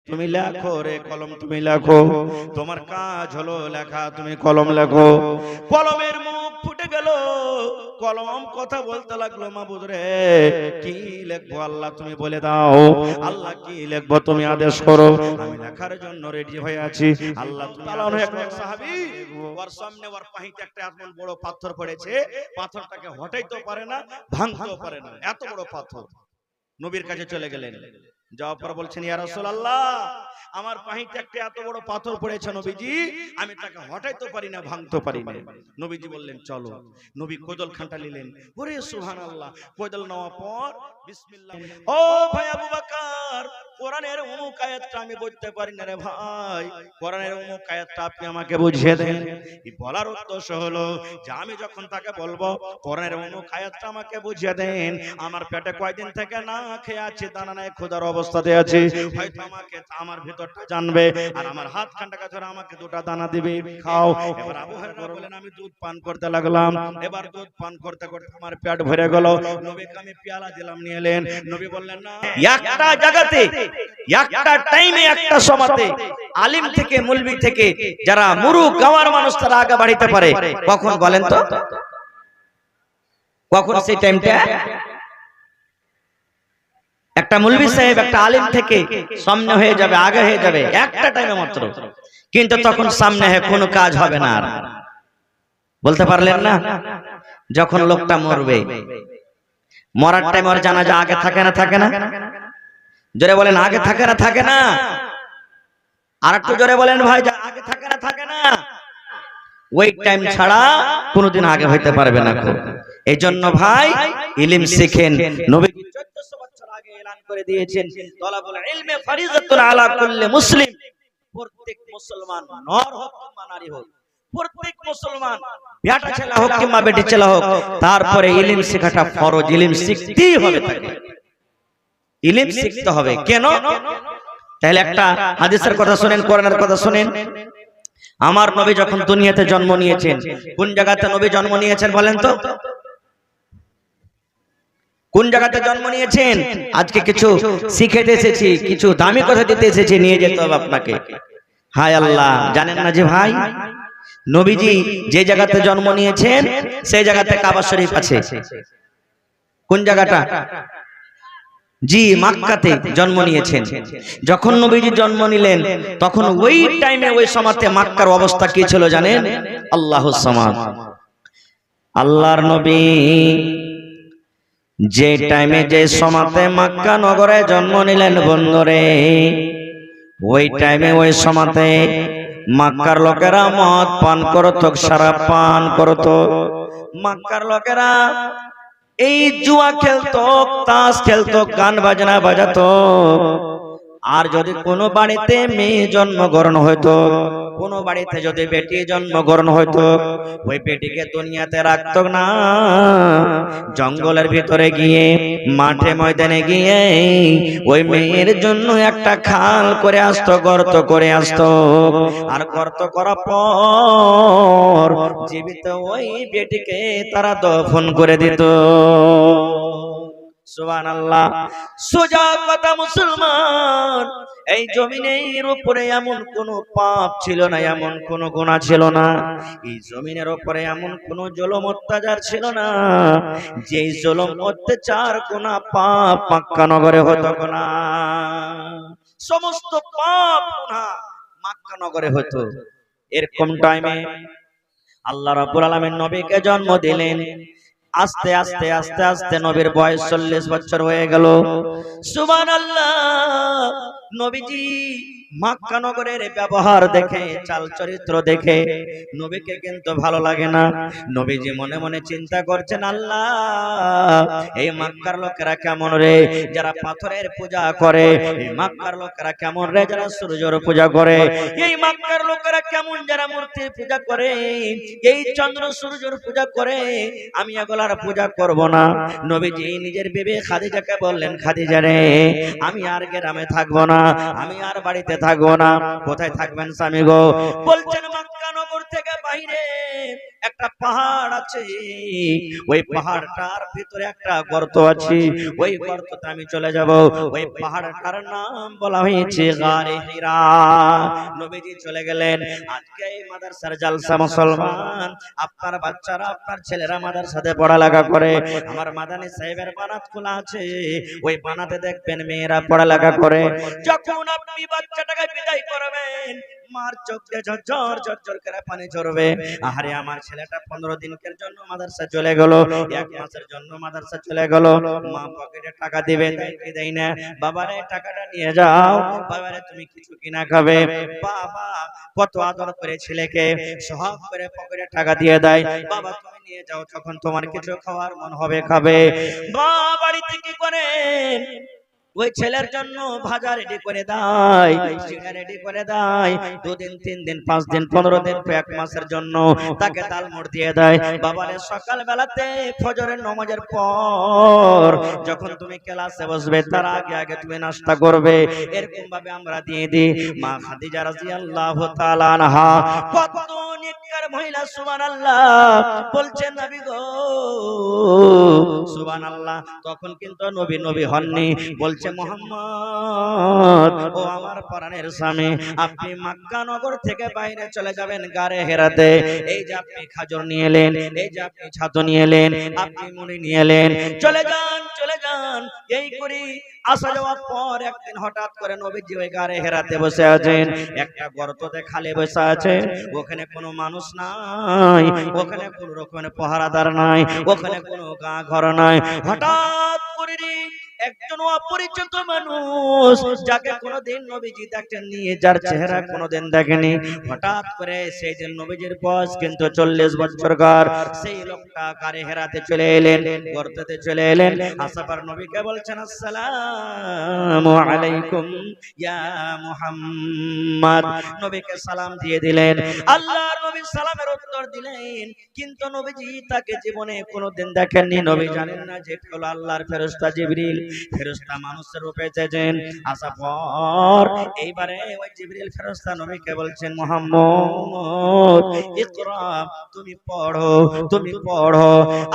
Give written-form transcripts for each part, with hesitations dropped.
তুমি লেখো রে কলম, তুমি লেখো। তোমার কাজ হলো লেখা, তুমি কলম লেখো। কলমের মুখ ফুটে গেল, কলম কথা বলতে লাগলো, মাবুদ রে কি লিখবো আল্লাহ তুমি বলে দাও। আল্লাহ কি লিখবো তুমি আদেশ করো, আমি লেখার জন্য রেডি হয়ে আছি। আল্লাহ তাআলা এক সাহাবী, ওর সামনে ওর পাহিতে একটা এমন বড় পাথর পড়েছে, পাথরটাকে হটাইতেও পারে না, ভাঙতেও পারে না, এত বড় পাথর। নবীর কাছে চলে গেলেন, যাওয়ার পর বলছেন, ইয়া রাসূলুল্লাহ, আমার পাহিতে একটা এত বড় পাথর পড়েছে নবীজি, আমি তাকে হটাইতে পারি না, ভাঙতে পারি না। নবীজি বললেন চলো। নবী কোদাল খানটা নিলেন, ওরে সুবহানাল্লাহ, কোদাল নেওয়ার পর বিসমিল্লাহ। ও ভাই আবু বকর, কোরআনের অমুক আয়াতটা আমি বুঝতে পারি না রে ভাই, কোরআনের অমুক আয়াতটা আপনি আমাকে বুঝিয়ে দেন। এই বলার উদ্দেশ্য হলো যে আমি যখন তাকে বলবো কোরআনের অমুক আয়াতটা আমাকে বুঝিয়ে দেন, আমার পেটে কয়দিন থেকে না খেয়ে আছে, দানা নাই, ক্ষুধার অবস্থাতে আছে, হয়তো আমাকে আমার ভিতরটা জানবে, আর আমার হাত খানটাকে ধরে আমাকে দুটো দানা দিবে, খাও। এবার আবু হুরায়রা বলেন, আমি দুধ পান করতে লাগলাম। এবার দুধ পান করতে করতে আমার পেট ভরে গেল। নবীকে আমি পেয়ালা দিলাম, নিয়ে এলেন। নবী বললেন, না, একটা জায়গাতে, একটা টাইমে, একটা সময়তে আলিম থেকে মুলবি থেকে যারা মুরুক গাওয়ার মানুষ তারা আগে বাড়িতে পারে, কখন বলেন তো? কখন সেই টাইমটা? একটা মুলবি সাহেব একটা আলিম থেকে সামনে হয়ে যাবে, আগে হয়ে যাবে, একটা টাইমে মাত্র। কিন্তু তখন সামনে হয়ে কোনো কাজ হবে না। আর বলতে পারলেন না, যখন লোকটা মরবে, মরার টাইম ওর জানাজা আগে থাকে না, থাকে না? জোরে বলেন, আগে থাকে না, থাকে না? আর একটু জোরে বলেন ভাই, আগে থাকে না, থাকে না? ওই টাইম ছাড়া কোনোদিন আগে হইতে পারবে না। এই জন্য ভাই ইলম শিখেন। নবী 1400 বছর আগে এলান করে দিয়েছেন, তলাবুল ইলমে ফরিজাতুন আলা কুল্লি মুসলিম। প্রত্যেক মুসলমান, নর হোক কিংবা নারী হোক, প্রত্যেক মুসলমান, বেটা ছেলে হোক কিংবা বেটি ছেলে হোক, তারপরে ইলম শেখাটা ফরজ। ইলম শিখতেই হবে তাকে, ইলম শিখতে হবে। কেন? তাহলে একটা হাদিসের কথা শুনেন, কোরআনের কথা শুনেন। আমার নবী যখন দুনিয়াতে জন্ম নিয়েছেন, কোন জায়গাতে নবী জন্ম নিয়েছেন বলেন তো? কোন জায়গাতে জন্ম নিয়েছেন? আজকে কিছু শিখেতে এসেছি, কিছু দামি কথা দিতে এসেছি, নিয়ে যেতে হবে আপনাকে। হায় আল্লাহ, জানেন না যে ভাই নবীজি যে জায়গাতে জন্ম নিয়েছেন সেই জায়গাতে কাবা শরীফ আছে। কোন জায়গাটা? জি, মক্কাতে জন্ম নিয়েছেন। যখন নবীজি জন্ম নিলেন তখন ওই টাইমে, ওই সময়তে মক্কার অবস্থা কি ছিল জানেন? আল্লাহুস সামাদ। আল্লাহর নবী যে টাইমে, যে সময়তে মক্কা নগরে জন্ম নিলেন বন্ধুরে, ওই টাইমে, ওই সময়তে মক্কার লোকেরা মদ পান করত, শরাব পান করত। মক্কার লোকেরা এই জুয়া খেলতো, তাস খেলতো, গান বাজনা বাজাতো। আর যদি কোনো বাড়িতে মেয়ে জন্মগ্রহণ হইতো, কোনো বাড়িতে যদি বেটি জন্মগ্রহণ হইতো, ওই বেটিকে দুনিয়াতে রাখতো না, জঙ্গলের ভিতরে গিয়ে, মাঠে ময়দানে গিয়ে ওই মেয়ের জন্য একটা খাল করে আসতো, গর্ত করে আসতো। আর গর্ত করার পর জীবিত ওই বেটিকে তারা দফন করে দিত। সুবহানাল্লাহ। সোজা কথা মুসলমান, এই জমিনের উপরে এমন কোন পাপ ছিল না, এমন কোন গুনাহ ছিল না, এই জমিনের উপরে এমন কোন জুলুম অত্যাচার ছিল না, যে জুলুম অত্যাচার গুনাহ পাপ মক্কা নগরে হতো না। সমস্ত পাপ গুনাহ মক্কা নগরে হতো। এরকম টাইমে আল্লাহ রাব্বুল আলামিন নবীকে জন্ম দিলেন। আস্তে আস্তে আস্তে আস্তে নবীর বয়স 40 বছর হয়ে গেল। সুবহানাল্লাহ। নবীজি মক্কা নগরের ব্যবহার দেখে, চাল চরিত্র দেখে নবীকে কিন্তু ভালো লাগে না। নবীজি মনে মনে চিন্তা করছেন, আল্লাহ এই মক্কার লোকেরা কেমন রে, যারা পাথরের পূজা করে, এই মক্কার লোকেরা কেমন রে, যারা সূর্যের পূজা করে, এই মক্কার লোকেরা কেমন যারা মূর্তির পূজা করে, এই চন্দ্র সূর্যের পূজা করে, আমি এগুলার পূজা করব না। নবীজি নিজের বিবি খাদিজাকে বললেন, খাদিজা রে, আমি আর গ্রামে থাকবো না, আমি আর বাড়িতে থাকবো না। কোথায় থাকবেন স্বামী গো? বলছেন মক্কা নগর থেকে বাইরে একটা পাহাড় আছে, ওই পাহাড়টার ভিতরে একটা গর্ত আছে, ওই গর্ততে আমি চলে যাব। ওই পাহাড়টার নাম বলা হয়েছে গারে হিরা। নবীজি চলে গেলেন। আজকে এই মাদ্রাসার জালসা মুসলমান, আপনার বাচ্চারা, আপনার ছেলেরা মাদ্রাসাতে পড়ালেখা করে। আমার মাদানী সাহেবের বানাত খোলা আছে, ওই বানাতে দেখবেন মেয়েরা পড়ালেখা করে। যখন আপনি বাচ্চাটাকে বিদায় করবেন, মার চোখ দিয়ে ঝরঝর ঝরঝর করে পানি ঝরবে। আরে আমার ছেলেটা 15 দিনের জন্য মাদ্রাসা চলে গেল, 1 মাসের জন্য মাদ্রাসা চলে গেল। মা পকেটে টাকা দিবে, দেই না। বাবারে টাকাটা নিয়ে যাও, বাবারে তুমি কিছু কিনা খাবে। বাবা কত আদর করে ছেলেকে সহজ করে পকেটে টাকা দিয়ে দেয়, বাবা তুমি নিয়ে যাও, তখন তোমার কিছু খাওয়ার মন হবে খাবে। বাবা বাড়িতে কি করে ওই ছেলের জন্য ভাজা রেডি করে দেয়, সিঙ্গা রেডি করে দেয়। 2 দিন 3 দিন 5 দিন 15 দিন 1 মাসের জন্য তাকে ডাল মুড় দিয়ে দেয়। বাবারে সকাল বেলাতে ফজরের নামাজের পর যখন তুমি ক্লাসে বসবে, তার আগে আগে তুমি নাস্তা করবে। এরকম ভাবে আমরা দিয়ে দিই। মা খাদিজা রাদিয়াল্লাহু তাআলা আনহা কত নেককার মহিলা, সুবহানাল্লাহ বলছেন নবী গো সুবহানাল্লাহ। তখন কিন্তু নবী হননি। বলছে মুহাম্মদ, ও আমার পরাণের স্বামী, আপনি মক্কা নগর থেকে বাইরে চলে যাবেন গারে হেরাতে। এই যে আপনি খাজর নিয়ে এলেন, এই যে আপনি ছাতু নিয়ে এলেন, আপনি মুড়ি নিয়ে এলেন, চলে যান চলে যান। এই করি আসা যাওয়ার পর একদিন হঠাৎ করে নবীজি ওই গারে হেরাতে বসে আছেন। একটা গর্ততে খালি বসে আছে, ওখানে কোনো মানুষ নাই, ওখানে কোনো রকমের পাহারাদার নাই, ওখানে কোনো গা ঘর নাই। হঠাৎ করে একজন অপরিচিত মানুষ, যাকে কোনোদিন নবীজি দেখেননি, যার চেহারা কোনোদিন দেখেনি, হঠাৎ করে সেই দিন নবীজির বয়স কিন্তু 40 বছরকার, সেই লোকটা গারে হেরাতে চলে এলেন, গর্ততে চলে এলেন। আসার নবীকে বলছেন আসসালামু আলাইকুম ইয়া মুহাম্মদ। নবীকে সালাম দিয়ে দিলেন। আল্লাহর নবী সালামের উত্তর দিলেন, কিন্তু নবীজি তাকে জীবনে কোনোদিন দেখেননি। নবী জানেন না যে হলো আল্লাহর ফেরেশতা জিবরিল। ফেরেশতা মানুষের রূপে এসেছেন। আসার পর এইবারে ওই জিবরিল ফেরেশতা নবীকে বলছেন মুহাম্মদ ইকরা, তুমি পড়ো, তুমি পড়ো।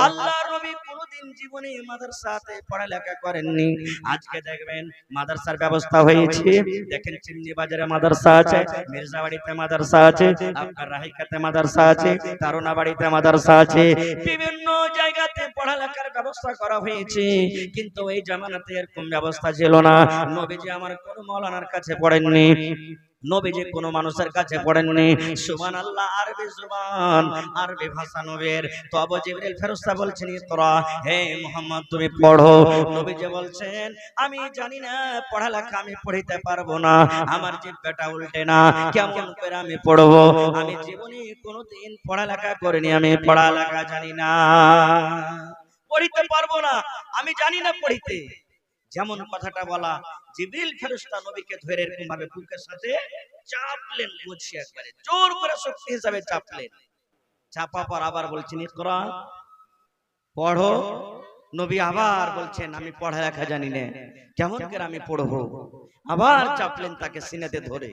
আল্লাহর নবী কোনোদিন জীবনে মাদ্রাসাতে পড়ালেখা করেননি। আজকে দেখবেন মাদ্রাসার ব্যবস্থা হয়েছে। দেখেন চিমনি বাজারে মাদ্রাসা আছে, মির্জাবাড়িতে মাদ্রাসা আছে, আপনার রাহিকাতে মাদ্রাসা আছে, তারুণাবাড়িতে মাদ্রাসা আছে, বিভিন্ন জায়গাতে পড়ালেখার ব্যবস্থা করা হয়েছে। কিন্তু এই জামানাতে এরকম ব্যবস্থা ছিল না। নবীজি আমার কোন মাওলানার কাছে পড়েননি, নবীজি কোন মানুষের কাছে পড়েননি। সুবহানাল্লাহ, আরবি জবান, আরবি ভাষা নবীর। তবে জিবরিল ফেরেশতা বলছেন ইকরা, হে মুহাম্মদ তুমি পড়ো। নবীজি বলছেন আমি জানি না পড়ালেখা, আমি পড়িতে পারবো না, আমার জিহ্বাটা উল্টে না, কেমন করে আমি পড়বো? আমি জীবনে কোনোদিন পড়ালেখা করিনি, আমি পড়ালেখা জানি না, পড়িতে পারবো না, আমি জানি না পড়িতে। যেমন কথাটা বলা, জিবরিল ফেরেশতা নবীকে ধরে এরকম ভাবে বুকের সাথে চাপলেন, বুঝছি একবারে জোর করে শক্তি হিসাবে চাপলেন। চাপা পর আবার বলছেন ইকরা, পড়ো। নবী আবার বলছেন আমি পড়ালেখা জানি না, কেমন করে আমি পড়বো? আবার চাপলেন তাকে সিনেতে ধরে।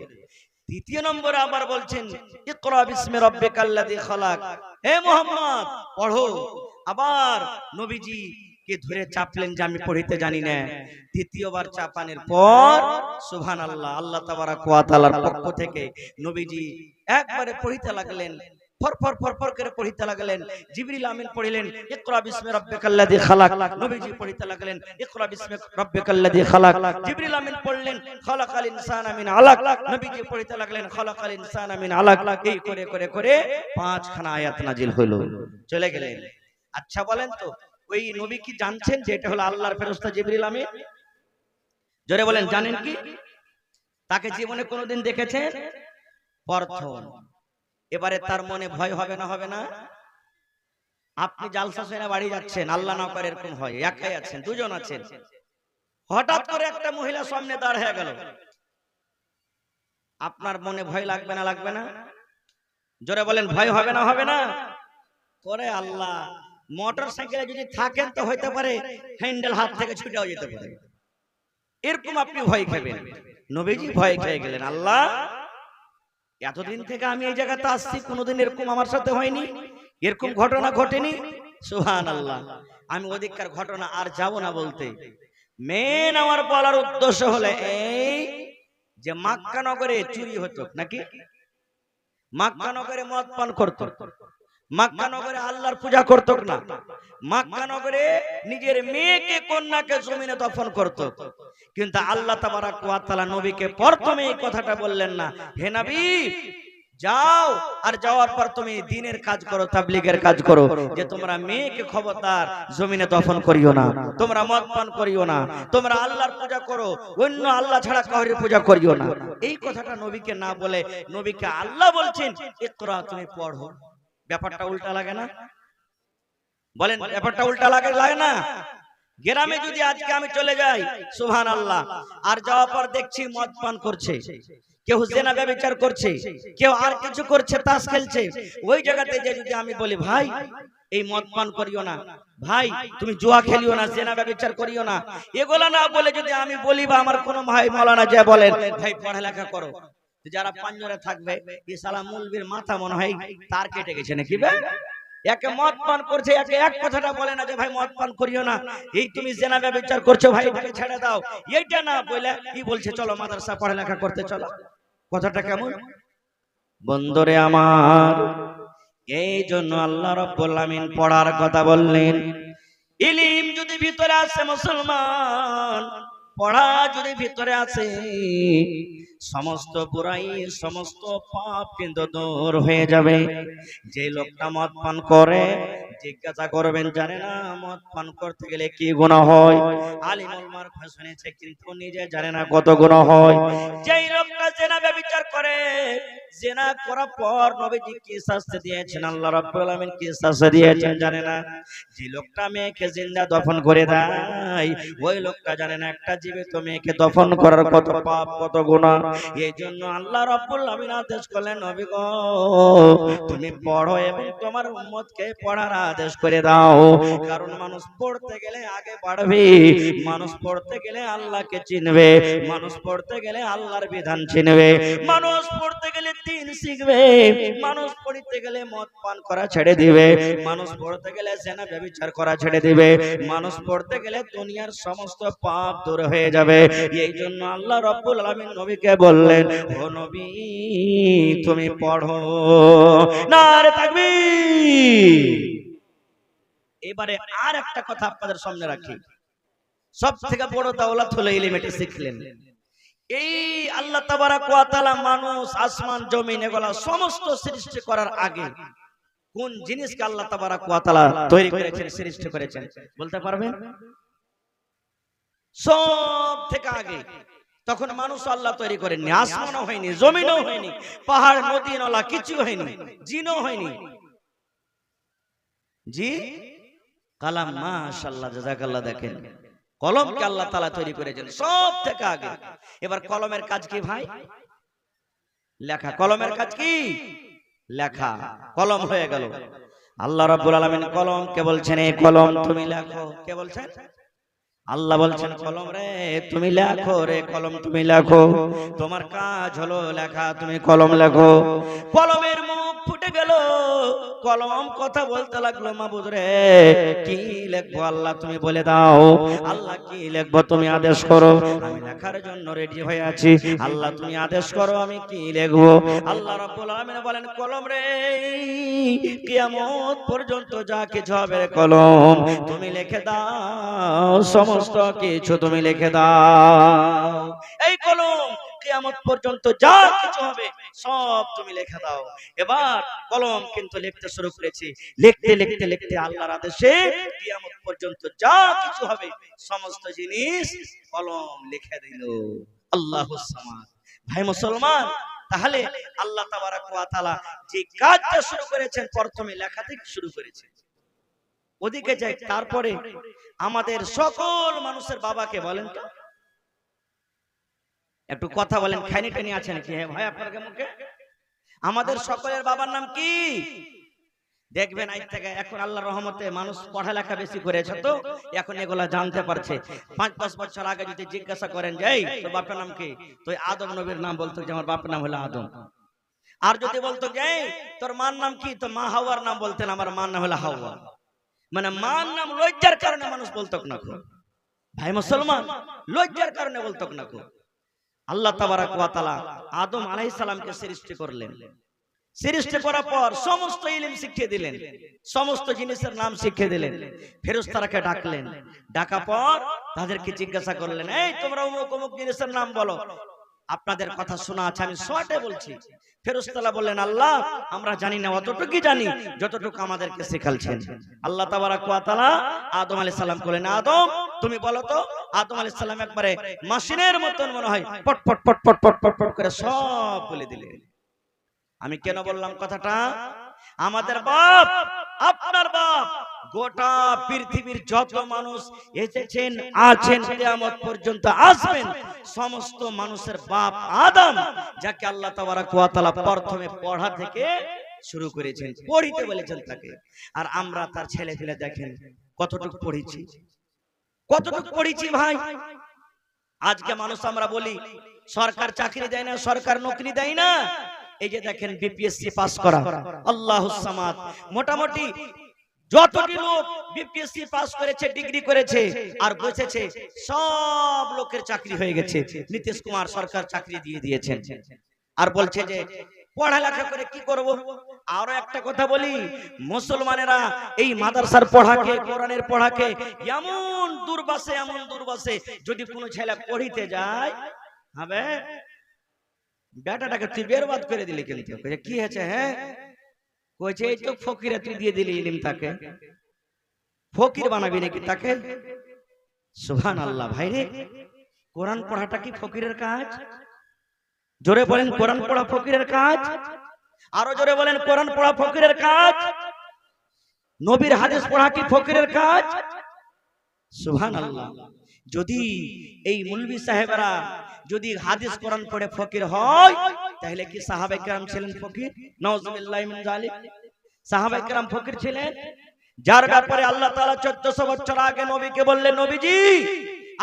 দ্বিতীয় নম্বরে আবার বলছেন ইকরা বিসমি রাব্বিকাল্লাযী খালাক, হে মুহাম্মদ পড়ো। আবার নবীজি কে ধরে চাপলেন যে আমি পড়িতে জানি না। তৃতীয়বার চাপানোর পর সুবহানাল্লাহ, আল্লাহ তাবারাক ওয়া তাআলার পক্ষ থেকে নবীজি একবারে পড়িতে লাগলেন, ফরফর ফরফর করে পড়িতে লাগলেন। জিবরিল আমিন পড়িলেন ইকরা বিসমি রাব্বিকাল্লাযী খালাক, নবীজি পড়িতে লাগলেন ইকরা বিসমি রাব্বিকাল্লাযী খালাক। জিবরিল আমিন পড়লেন খালাকাল ইনসানা মিন আলাক, নবীজি পড়িতে লাগলেন খালাকাল ইনসানা মিন আলাক। এই করে করে করে 5 খানা আয়াত নাজিল হলো, চলে গেলেন। আচ্ছা বলেন তো ওই নবী কি জানছেন যে এটা হলো আল্লাহর ফেরেশতা জিবরিল আমিন? জোরে বলেন জানেন কি? তাকে জীবনে কোনোদিন দেখেছেন? প্রথম। এবারে তার মনে ভয় হবে না? হবে না? আপনি জালসা শুনে বাড়ি যাচ্ছেন, আল্লাহ না করে এরকম হয়, একাই আছেন, দুজন আছেন, হঠাৎ করে একটা মহিলা সামনে দাঁড় হয়ে গেল, আপনার মনে ভয় লাগবে না? লাগবে না? জোরে বলেন ভয় হবে না? হবে না? করে আল্লাহ। মোটর সাইকেলে যদি থাকেন তো হইতে পারে হ্যান্ডেল হাত থেকে ছুটেও যেতে পারে, এরকম আপনি ভয় খাবেন। নবীজি ভয় খেয়ে গেলেন, আল্লাহ এতদিন থেকে আমি এই জায়গাতে আসছি, কোনোদিন এরকম আমার সাথে হয়নি, এরকম ঘটনা ঘটেনি? সুবহানাল্লাহ। আমি ওদিককার ঘটনা আর যাব না বলতে। মেন আমার বলার উদ্দেশ্য হলো এই যে মক্কা নগরে চুরি হতো নাকি, মক্কা নগরে মদ পান করত, মক্কা নগরে আল্লাহর পূজা করত না, মক্কা নগরে নিজের মেয়েকে কন্যাকে জমিনে দফন করত। কিন্তু আল্লাহ তাবারাক ওয়া তাআলা নবীকে প্রথমে এই কথাটা বললেন না, হে নবী যাও, আর যাওয়ার পর তুমি দ্বীনের কাজ করো, তাবলীগের কাজ করো, যে তোমরা মেয়েকে খবরদার জমিনে দফন করিও না, তোমরা মদ পান করিও না, তোমরা আল্লাহর পূজা করো, অন্য আল্লাহ ছাড়া কাউরে পূজা করিও না। এই কথাটা নবীকে না বলে নবীকে আল্লাহ বলছেন ইকরা, তুমি পড়ো। ব্যাপারটা উল্টা লাগে না? বলেন ব্যাপারটা উল্টা লাগে না? গ্রামে যদি আজকে আমি চলে যাই সুবহানাল্লাহ, আর যাওয়ার পর দেখছি মদ পান করছে, কেউ জেনা ব্যভিচার করছে, কেউ আর কিছু করছে, তাস খেলছে, ওই জায়গাতে যে যদি আমি বলি ভাই এই মদ পান করিও না, ভাই তুমি জুয়া খেলিও না, জেনা ব্যভিচার করিও না, এগুলা না বলে যদি আমি বলি বা আমার কোন ভাই মাওলানা যে বলেন ভাই পড়ালেখা করো, যারা পাঞ্জরে থাকবে এই শালা মুলবির মাথা মনে হয় তার কেটে গেছে নাকি বে, একে মদ পান করছে, একে এক কথাটা বলে না যে ভাই মদ পান করিও না, এই তুমি জেনা ব্যভিচার করছো ভাই এটাকে ছেড়ে দাও, এইটা না বলে কি বলছে চলো মাদ্রাসা পড়ালেখা করতে চলো। কথাটা কেমন? বন্ধুরে আমার, এই জন্য আল্লাহ রাব্বুল আমিন পড়ার কথা বললেন। ইলম যদি ভিতরে আছে মুসলমান, পড়া যদি ভিতরে আছে, সমস্ত বুরাই সমস্ত পাপ কিন্তু দূর হয়ে যাবে। যে লোকটা মদ পান করে জিজ্ঞাসা করবেন জানে না মদ পান করতে গেলে কি গুনাহ হয়, আলিমুল মারফা শুনেছে কিন্তু নিজে জানে না কত গুনাহ হয়। যেই লোকটা জেনা ব্যভিচার করে, জেনা করার পর নবীজি কি শাস্তি দিয়েছেন, আল্লাহ রাব্বুল আমিন কি শাস্তি দিয়েছেন জানে না। যে লোকটা মেয়েকে জিন্দা দফন করে দেয়, ওই লোকটা জানে না একটা জীবিত মেয়েকে দফন করার কত পাপ কত গুনাহ। এই জন্য আল্লাহ রাব্বুল আমিন আদেশ করলেন নবী গো তুমি পড়ো এবং তোমার উম্মতকে পড়ার আদেশ করে দাও। কারণ মানুষ পড়তে গেলে আগে বাড়বে, মানুষ পড়তে গেলে আল্লাহকে চিনবে, মানুষ পড়তে গেলে আল্লাহর বিধান চিনবে, মানুষ পড়তে গেলে দ্বীন শিখবে, মানুষ পড়তে গেলে মদ পান করা ছেড়ে দিবে, মানুষ পড়তে গেলে জেনা ব্যভিচার করা ছেড়ে দিবে, মানুষ পড়তে গেলে দুনিয়ার সমস্ত পাপ দূর হয়ে যাবে। এই জন্য আল্লাহ রাব্বুল আলামিন নবীকে বললেন ও নবী তুমি পড়ো। নারে তাকবীর। এবারে আর একটা কথা আপনাদের সামনে রাখি, সব থেকে বড় দাওলাত হলো ইলম, এটা শিখলেন। এই আল্লাহ তাবারাক ওয়া তাআলা মানুষ আসমান জমিন এগুলা সমস্ত সৃষ্টি করার আগে কোন জিনিসকে আল্লাহ তাবারাক ওয়া তাআলা তৈরি করেছেন, সৃষ্টি করেছেন বলতে পারবেন? সব থেকে আগে তখন মানুষ আল্লাহ তৈরি করেননি, আসমানও হয়নি, জমিনও হয়নি, পাহাড় নদী নালা কিছু হয়নি, জিনও হয়নি। জি কালাম, মাশাআল্লাহ জাযাকাল্লাহ। দেখেন কলমকে আল্লাহ তাআলা তৈরি করেছেন সব থেকে আগে। এবার কলমের কাজ কি ভাই? লেখা। কলমের কাজ কি? লেখা। কলম হয়ে গেল। আল্লাহ রাব্বুল আলামিন কলমকে বলছেন এই কলম তুমি লেখো। কে বলছেন? আল্লাহ বলছেন কলম রে তুমি লেখো, রে কলম তুমি লেখো, তোমার কাজ হলো লেখা, তুমি কলম লেখো। কলমের মুখ ফুটে গেল, কলম কথা বলতে লাগলো মাবুদ রে কি লিখবো আল্লাহ তুমি বলে দাও, আল্লাহ কি লিখবো তুমি আদেশ করো, আমি লেখার জন্য রেডি হয়ে আছি, আল্লাহ তুমি আদেশ করো আমি কি লিখবো। আল্লাহ রাব্বুল আলামিন বলেন কলম রে কিয়ামত পর্যন্ত যা কিছু হবে কলম তুমি লিখে দাও, সমস্ত কিছু তুমি লিখে দাও। এই কলম কিয়ামত পর্যন্ত যা কিছু হবে সব তুমি লিখে দাও। এবার কলম কিন্তু লিখতে শুরু করেছে, লিখতে লিখতে লিখতে আল্লাহর আদেশে কিয়ামত পর্যন্ত যা কিছু হবে সমস্ত জিনিস কলম লিখে দিল। আল্লাহুস সামাদ। ভাই মুসলমান, তাহলে আল্লাহ তাবারাক ওয়া তাআলা যে কাজটা শুরু করেছেন প্রথমে লেখা থেকে শুরু করেছেন। ওদিকে যাই, তারপরে আমাদের সকল মানুষের বাবাকে বলেন তো একটু কথা বলেন, খাইনি টানি আছে নাকি? হ্যাঁ ভাই আপনার মুখে আমাদের সকলের বাবার নাম কি? দেখবেন আজ থেকে এখন আল্লাহর রহমতে মানুষ পড়ালেখা বেশি করেছে, তো এখন এগুলা জানতে পারছে। 5-10 বছর আগে যদি জিজ্ঞাসা করেন যে এই তোর বাপের নাম কি, তো আদম নবীর নাম বলতো যে আমার বাপের নাম হলো আদম। আর যদি বলতো গে তোর মার নাম কি, তো মা হাওয়ার নাম বলতেন, আমার মার নাম হলো হাওয়া। মানে মার নাম লজ্জার কারণে মানুষ বলতো না। ভাই মুসলমান, লজ্জার কারণে বলতো না। আল্লাহ তাবারাক ওয়া তাআলা আদম আলাইহিস সালামকে সৃষ্টি করলেন। সৃষ্টি করার পর সমস্ত ইলম শিখিয়ে দিলেন, সমস্ত জিনিসের নাম শিখিয়ে দিলেন। ফেরেশতাকে ডাকলেন, ডাকা পর তাদেরকে জিজ্ঞাসা করলেন, এই তোমরা অমুক অমুক জিনিসের নাম বলো, আপনাদের কথা শোনা আছে, আমি শর্টে বলছি। ফেরেশতারা বললেন, আল্লাহ আমরা জানি না, অতটুকুই জানি যতটুকু আমাদেরকে শেখালছেন। আল্লাহ তাবারাক ওয়া তাআলা আদম আলাইহিস সালাম বলেন, আদম তুমি বলো তো। আদম আলাইহিস সালাম একবারে মেশিনের মতন মনে হয় পট পট পট পট পট পট পট করে সব বলে দিলেন। আমি কেন বললাম কথাটা? আমাদের বাপ, আপনার বাপ, গোটা পৃথিবীর যত মানুষ এসেছেন আছেন কিয়ামত পর্যন্ত আসবেন, সমস্ত মানুষের বাপ আদম, যাকে আল্লাহ তাবারাক ওয়া তাআলা প্রথমে পড়া থেকে শুরু করেছেন, পড়িতে বলেছেন তাকে। আর আমরা তার ছেলে ফেলে দেখেন কতটুকু পড়েছি, কতটুকু পড়েছি ভাই। আজকে মানুষ আমরা বলি সরকার চাকরি দেয় না, সরকার নৌকরি দেয় না। এই যে দেখেন বিপিএসসি পাস করা, আল্লাহুস সামাদ, মোটামুটি যতটি লোক বিপিএসসি পাস করেছে, ডিগ্রি করেছে আর বসেছে, সব লোকের চাকরি হয়ে গেছে। নীতিশ কুমার সরকার চাকরি দিয়ে দিয়েছেন। আর বলছে যে পড়ালেখা করে কি করব। আরো একটা কথা বলি, মুসলমানেরা এই মাদ্রাসার পড়াকে, কোরআনের পড়াকে এমন দুর্বাসে, এমন দুর্বাসে, যদি কোনো ছেলে পড়িতে যায়, হবে বেটাটাকে তুই বেরবাদ করে দিলি। কিন্তু কি হয়েছে? হ্যাঁ কইছে এই তো ফকিরে তুই দিয়ে দিলি ইলম, তাকে ফকির বানাবি নাকি তাকে? সুবহানাল্লাহ। ভাই রে, কোরআন পড়াটা কি ফকিরের কাজ? জোরে বলেন, কোরআন পড়া ফকিরের কাজ? আরো জোরে বলেন, কোরআন পড়া ফকিরের কাজ? নবীর হাদিস পড়া কি ফকিরের কাজ? সুবহানাল্লাহ। যদি এই মুলবি সাহেবরা যদি হাদিস কোরআন পড়ে ফকির হয়, তাহলে কি সাহাবায়ে কেরাম ছিলেন ফকির? নাউজুবিল্লাহি মিন যালিক। সাহাবায়ে কেরাম ফকির ছিলেন? যার ব্যাপারে আল্লাহ তাআলা 1400 বছর আগে নবীকে বললেন, নবীজি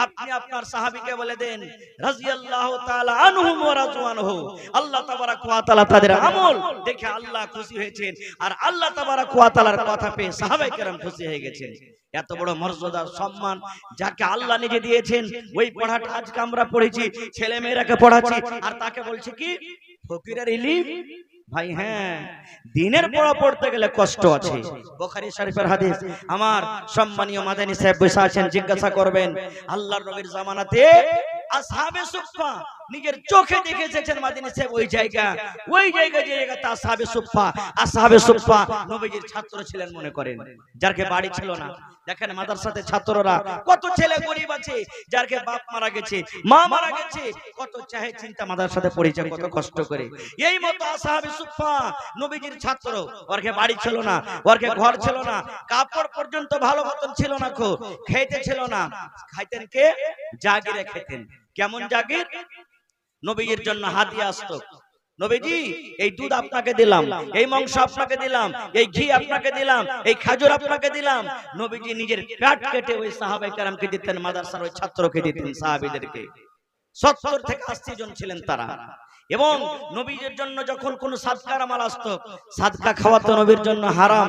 আপনি আপনার সাহাবীকে বলে দেন রাদিয়াল্লাহু তাআলা আনহুম ওয়া রাজওয়ানহু, আল্লাহ তাবারাক ওয়া তাআলা তাদের আমল দেখে আল্লাহ খুশি হয়েছেন, আর আল্লাহ তাবারাক ওয়া তাআলার কথা পেয়ে সাহাবায়ে কেরাম খুশি হয়ে গেছেন। এত বড় মর্যাদা, সম্মান যাকে আল্লাহ নিজে দিয়েছেন, ওই পড়াটা আজকে আমরা পড়েছি, ছেলে মেয়েরাকে পড়াচ্ছি, আর তাকে বলছে কি ফকিরের ইলম। ভাই হ্যাঁ, দিনের পড়া পড়তে গেলে কষ্ট আছে। বুখারী শরীফের হাদিস, আমার সম্মানীয় মাদানী সাহেব বসে আছেন, জিজ্ঞাসা করবেন আল্লাহর নবীর জামানাতে আসহাবে সুফফা নিজের চোখে দেখে এসেছেন মাদানী সাহেব, ওই জায়গা যে জায়গাতে আসহাবে সুফফা নবীজির ছাত্র ছিলেন মনে করেন, যারকে বাড়ি ছিল না। দেখেন মাদ্রাসাতে ছাত্ররা কত ছেলে গরিব আছে, যারকে বাপ মারা গেছে, মা মারা গেছে, কত চাহে চিন্তা মাদ্রাসাতে পড়েছে কত কষ্ট করে। এই মতো আসহাবে সুফফা নবীজির ছাত্র, ওরকে বাড়ি ছিল না, ওরকে ঘর ছিল না, কাপড় পর্যন্ত ভালো মতন ছিল না, খেতে ছিল না। খাইতেন কে? জাগিরে খেতেন। কেমন জাগির? নবীজির জন্য হাদিয়া আসতো, নবীজি এই দুধ আপনাকে দিলাম, এই মাংস আপনাকে দিলাম, এই ঘি আপনাকে দিলাম, এই খেজুর আপনাকে দিলাম। নবীজি নিজের পেট কেটে ওই সাহাবায়ে কেরামকে দিতেন, মাদ্রাসার ওই ছাত্রকে দিতেন, সাহাবীদেরকে। 70 থেকে 80 জন ছিলেন তারা। এবং নবীজির জন্য যখন কোন সাদকার মাল আসতো, সাদকা খাওয়া তো নবীর জন্য হারাম।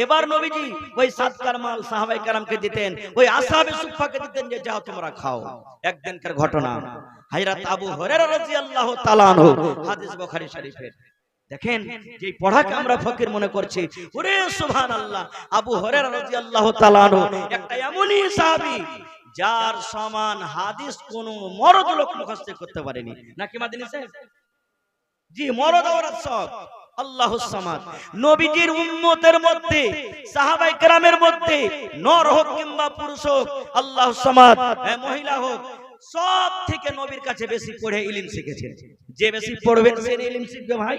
এবার নবীজি ওই সাদকার মাল সাহাবায়ে কেরামকে দিতেন, ওই আসহাবে সুফফাকে দিতেন যে যাও তোমরা খাও। একদিনকার ঘটনা, হযরত আবু হুরায়রা রাদিয়াল্লাহু তাআলা আনহু, হাদিস বুখারী শরীফের। দেখেন যে পড়াকে আমরা ফকির মনে করছি, ওরে সুবহানাল্লাহ, আবু হুরায়রা রাদিয়াল্লাহু তাআলা আনহু একটা এমনই সাহাবী যার সমান হাদিস কোন মরদ লোক মুখস্থ করতে পারেনি। নাকি মাদানী সাহেব? জি, মরদ औरत সব। আল্লাহুস সামাদ। নবীজির উম্মতের মধ্যে, সাহাবায়ে কেরামের মধ্যে, নর হোক কিংবা পুরুষ হোক, আল্লাহুস সামাদ, মহিলা হোক, সব থেকে নবীর কাছে বেশি পড়ে ইলম শিখেছেন। যে বেশি পড়বে সে ইলম শিখবে ভাই।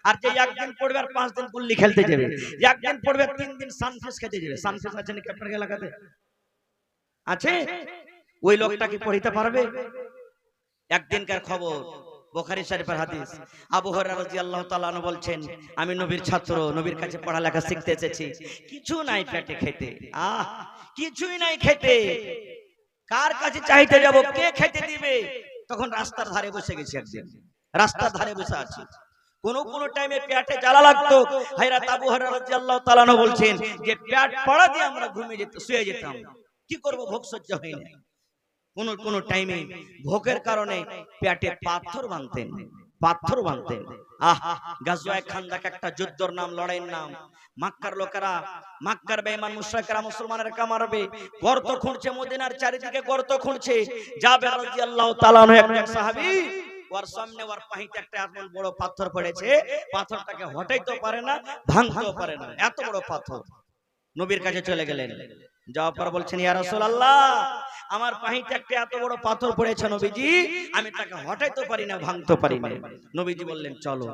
আর যে একদিন পড়বে আর 5 দিন গুল্লি খেলতে যাবে, একদিন পড়বে 3 দিন সানফিস খেতে যাবে। সানফিস আছে নাকি আপনার এলাকাতে? আছে? ওই লোকটা কি পড়িতে পারবে? একদিনকার খবর, বুখারী শরীফের হাদিস, আবু হুরায়রা রাদিয়াল্লাহু তাআলা আনহু বলছেন, আমি নবীর ছাত্র, নবীর কাছে পড়ালেখা শিখতে এসেছি, কিছু নাই পেটে খেতে, কিছুই নাই খেতে, কার কাছে চাইতে যাব, কে খেতে দিবে? তখন রাস্তার ধারে বসে গেছি, একদিন রাস্তার ধারে বসে আছি, কোন কোন টাইমে পেটে জ্বালা লাগতো, হযরত আবু হুরায়রা রাদিয়াল্লাহু তাআলা আনহু বলছেন যে পেট পড়া দিয়ে আমরা ঘুমিয়ে যেতাম, শুয়ে যেতাম। কি করব, ভোগ সহ্য হয় না। কোন কোন টাইমে ভোগের কারণে পেটে পাথর বাঁধতেন, পাথর বাঁধতেন। গাজওয়ায়ে খানদাক একটা যুদ্ধের নাম, লড়াইয়ের নাম। মক্কার লোকেরা, মক্কার বেঈমান মুশরিকরা মুসলমানের মারবে, গর্ত খুঁড়ছে, মদিনার চারিদিকে গর্ত খুঁড়ছে। জাবের রাদিয়াল্লাহু তাআলা আনহু একজন সাহাবী, ওর সামনে ওর পাহিতে একটা এত বড় পাথর পড়েছে, পাথরটাকে হটাইতেও পারে না, ভাঙতেও পারে না, এত বড় পাথর। নবীর কাছে চলে গেলেন, যাওয়ার পর বলছেন, ইয়া রাসূলুল্লাহ, আমার পাহিতে একটা এত বড় পাথর পড়েছে নবীজি, আমি তাকে হটাইতে পারি না, ভাঙতে পারি না। নবীজি বললেন চলো।